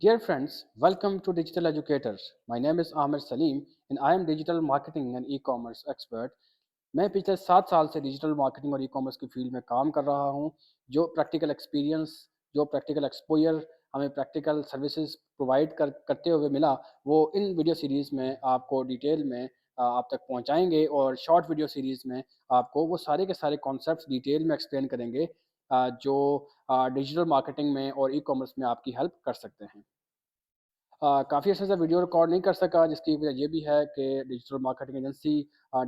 Dear friends, welcome to Digital Educators. My name is Ahmed Salim and I am digital marketing and e-commerce expert. मैं पिछले 7 साल से digital marketing और e commerce की field में काम कर रहा हूं। जो प्रैक्टिकल एक्सपीरियंस, जो प्रैक्टिकल एक्सपोजर हमें प्रैक्टिकल सर्विसेज प्रोवाइड करते हुए मिला, वो इन वीडियो सीरीज़ में आपको डिटेल में आप तक पहुंचाएंगे और शॉर्ट वीडियो सीरीज़ में आपको वो सारे के सारे कॉन्सेप्ट्स डिटेल में एक्सप्लेन करेंगे जो डिजिटल मार्केटिंग में और ई कॉमर्स में आपकी हेल्प कर सकते हैं। काफ़ी अच्छे से वीडियो रिकॉर्ड नहीं कर सका, जिसकी वजह ये भी है कि डिजिटल मार्केटिंग एजेंसी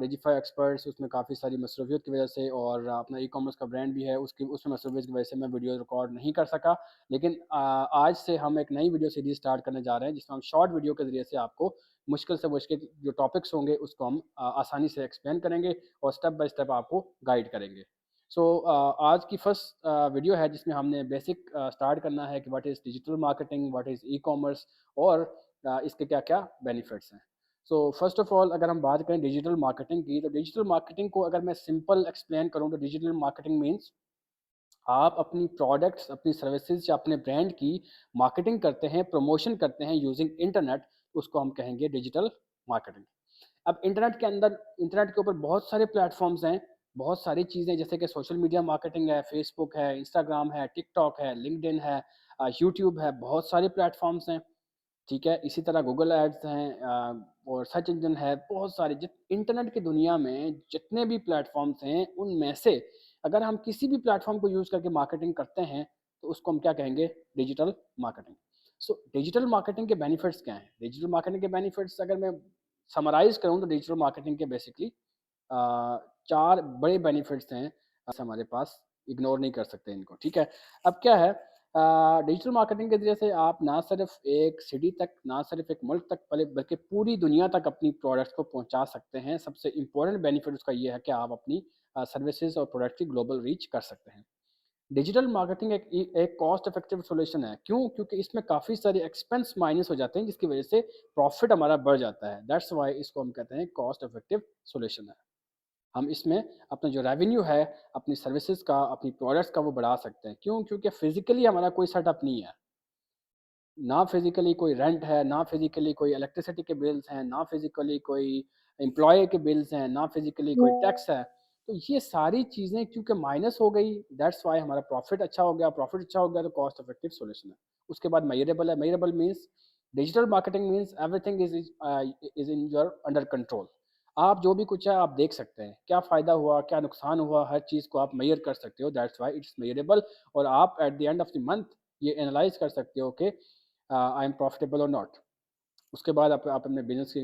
डिजिफाई एक्सपर्ट्स उसमें काफ़ी सारी मसरूफियत की वजह से और अपना ई कॉमर्स का ब्रांड भी है, उसकी उसमें मसरूफियत की वजह से मैं वीडियो रिकॉर्ड नहीं कर सका। लेकिन आज से हम एक नई वीडियो सीरीज़ स्टार्ट करने जा रहे हैं, जिसमें हम शॉर्ट वीडियो के ज़रिए से आपको मुश्किल से मुश्किल जो टॉपिक्स होंगे उसको हम आसानी से एक्सप्लेन करेंगे और स्टेप बाय स्टेप आपको गाइड करेंगे। आज की फर्स्ट वीडियो है जिसमें हमने बेसिक स्टार्ट करना है कि what is digital marketing, what is e commerce और इसके क्या-क्या बेनिफिट्स हैं। फर्स्ट ऑफ ऑल अगर हम बात करें डिजिटल मार्केटिंग की, तो डिजिटल मार्केटिंग को अगर मैं सिंपल एक्सप्लेन करूँ तो डिजिटल मार्केटिंग मीन्स आप अपनी प्रोडक्ट्स, अपनी सर्विसेज या अपने ब्रांड की मार्केटिंग करते हैं, प्रमोशन करते हैं यूजिंग इंटरनेट, उसको हम कहेंगे डिजिटल मार्केटिंग। अब इंटरनेट के ऊपर बहुत सारे प्लेटफ़ॉर्म्स हैं, बहुत सारी चीज़ें जैसे कि सोशल मीडिया मार्केटिंग है, फेसबुक है, इंस्टाग्राम है, टिकटॉक है, लिंक्डइन है, यूट्यूब है, बहुत सारे प्लेटफ़ॉर्म्स हैं। ठीक है, इसी तरह गूगल एड्स हैं और सर्च इंजन है, बहुत सारे जित इंटरनेट की दुनिया में जितने भी प्लेटफ़ॉर्म्स हैं, उनमें से अगर हम किसी भी प्लेटफ़ॉर्म को यूज़ करके मार्केटिंग करते हैं, तो उसको हम क्या कहेंगे? Digital marketing. डिजिटल मार्केटिंग के बेनिफिट्स क्या हैं? डिजिटल मार्केटिंग के बेनिफिट्स अगर मैं समराइज़ करूँ तो डिजिटल मार्केटिंग के बेसिकली अ, 4 बड़े बेनिफिट्स हैं, हमारे पास, इग्नोर नहीं कर सकते इनको, ठीक है? अब क्या है, डिजिटल मार्केटिंग के ज़रिए से आप ना सिर्फ़ एक सिटी तक, ना सिर्फ़ एक मुल्क तक बल्कि पूरी दुनिया तक अपनी प्रोडक्ट्स को पहुँचा सकते हैं। सबसे इम्पोर्टेंट बेनिफिट उसका ये है कि आप अपनी सर्विसेज़ और प्रोडक्ट की ग्लोबल रीच कर सकते हैं। डिजिटल मार्केटिंग एक कॉस्ट इफेक्टिव सॉल्यूशन है। क्यों? क्योंकि इसमें काफ़ी सारे एक्सपेंस माइनस हो जाते हैं, जिसकी वज़ह से प्रॉफ़िट हमारा बढ़ जाता है। दैट्स व्हाई इसको हम कहते हैं कॉस्ट इफेक्टिव सॉल्यूशन है। हम इसमें अपना जो रेवेन्यू है, अपनी सर्विसेज़ का, अपनी प्रोडक्ट्स का वो बढ़ा सकते हैं। क्यों? क्योंकि फिज़िकली हमारा कोई सेटअप नहीं है। ना फिज़िकली कोई रेंट है, ना फिज़िकली कोई इलेक्ट्रिसिटी के बिल्स हैं, ना फिज़िकली कोई एम्प्लॉयी के बिल्स हैं, ना फिज़िकली कोई टैक्स है। तो ये सारी चीज़ें क्योंकि माइनस हो गई, दैट्स व्हाई हमारा प्रॉफ़िट अच्छा हो गया तो कॉस्ट इफेक्टिव सॉल्यूशन है। उसके बाद मेजरेबल है, measurable means digital marketing means everything is in your under control. आप जो भी कुछ है आप देख सकते हैं, क्या फ़ायदा हुआ, क्या नुकसान हुआ, हर चीज़ को आप मेज़र कर सकते हो, दैट्स व्हाई इट्स मेजरेबल। और आप at the end of the month ये एनालाइज़ कर सकते हो कि आई एम प्रॉफिटेबल और नॉट। उसके बाद आप अपने बिज़नेस की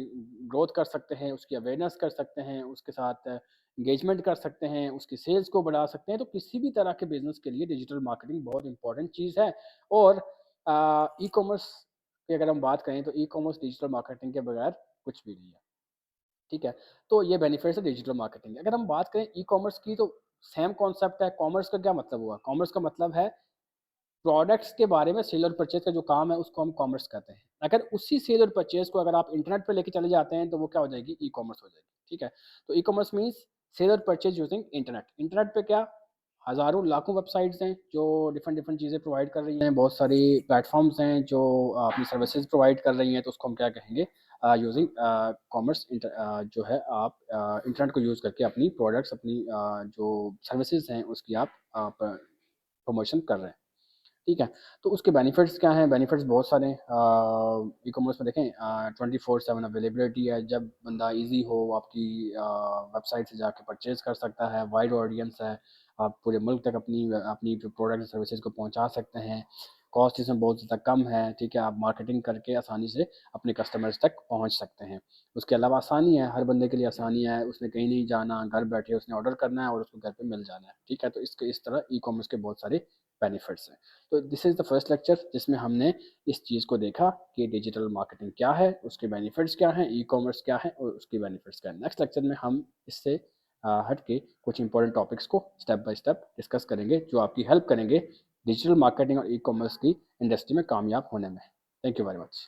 ग्रोथ कर सकते हैं, उसकी अवेयरनेस कर सकते हैं, उसके साथ एंगेजमेंट कर सकते हैं, उसकी सेल्स को बढ़ा सकते हैं। तो किसी भी तरह के बिज़नेस के लिए डिजिटल मार्केटिंग बहुत इंपॉर्टेंट चीज़ है। और ई-कॉमर्स की अगर हम बात करें तो ई-कॉमर्स डिजिटल मार्केटिंग के बगैर कुछ भी नहीं है। ठीक है? तो ये बेनिफिट्स है डिजिटल मार्केटिंग। अगर हम बात करें ई-कॉमर्स की तो सेम कॉन्सेप्ट है। कॉमर्स का क्या मतलब हुआ? कॉमर्स का मतलब है प्रोडक्ट्स के बारे में सेल और परचेज़ का जो काम है उसको हम कॉमर्स कहते हैं। अगर उसी सेल और परचेज़ को अगर आप इंटरनेट पे लेके चले जाते हैं तो वो क्या हो जाएगी? ई-कॉमर्स हो जाएगी, ठीक है? तो ई-कॉमर्स मीन्स सेल और परचेज़ यूजिंग इंटरनेट। इंटरनेट पे क्या हज़ारों लाखों वेबसाइट्स हैं जो डिफरेंट डिफरेंट चीज़ें प्रोवाइड कर रही हैं। बहुत सारी प्लेटफ़ॉर्म्स हैं जो अपनी सर्विसेज़ प्रोवाइड कर रही हैं, तो उसको हम क्या कहेंगे? यूजिंग कॉमर्स जो है आप इंटरनेट को यूज़ करके अपनी प्रोडक्ट्स, अपनी जो सर्विसेज़ हैं उसकी आप प्रमोशन कर रहे हैं। ठीक है? तो उसके बेनिफिट्स क्या हैं? बेनिफिट्स बहुत सारे हैं। ई-कॉमर्स में देखें 24/7 अवेलेबिलिटी है। जब बंदा ईज़ी हो वो आपकी वेबसाइट से जाके परचेज़ कर सकता है। वाइड ऑडियंस है। आप पूरे मुल्क तक अपनी अपनी जो प्रोडक्ट सर्विसेज़ को पहुँचा सकते हैं। कॉस्ट इसमें बहुत ज़्यादा कम है, ठीक है? आप मार्केटिंग करके आसानी से अपने कस्टमर्स तक पहुँच सकते हैं। उसके अलावा आसानी है, हर बंदे के लिए आसानी है। उसने कहीं नहीं जाना, घर बैठे उसने ऑर्डर करना है और उसको घर पे मिल जाना है। ठीक है? तो इस तरह ई-कॉमर्स के बहुत सारे बेनिफिट्स हैं। तो this is the first lecture जिसमें हमने इस चीज़ को देखा कि डिजिटल मार्केटिंग क्या है, उसके बेनिफिट्स क्या हैं, ई-कॉमर्स क्या है और उसके बेनिफिट्स क्या हैं। नेक्स्ट लेक्चर में हम इससे हट के कुछ इंपॉर्टेंट टॉपिक्स को स्टेप बाय स्टेप डिस्कस करेंगे जो आपकी हेल्प करेंगे डिजिटल मार्केटिंग और ई-कॉमर्स की इंडस्ट्री में कामयाब होने में। Thank you very much.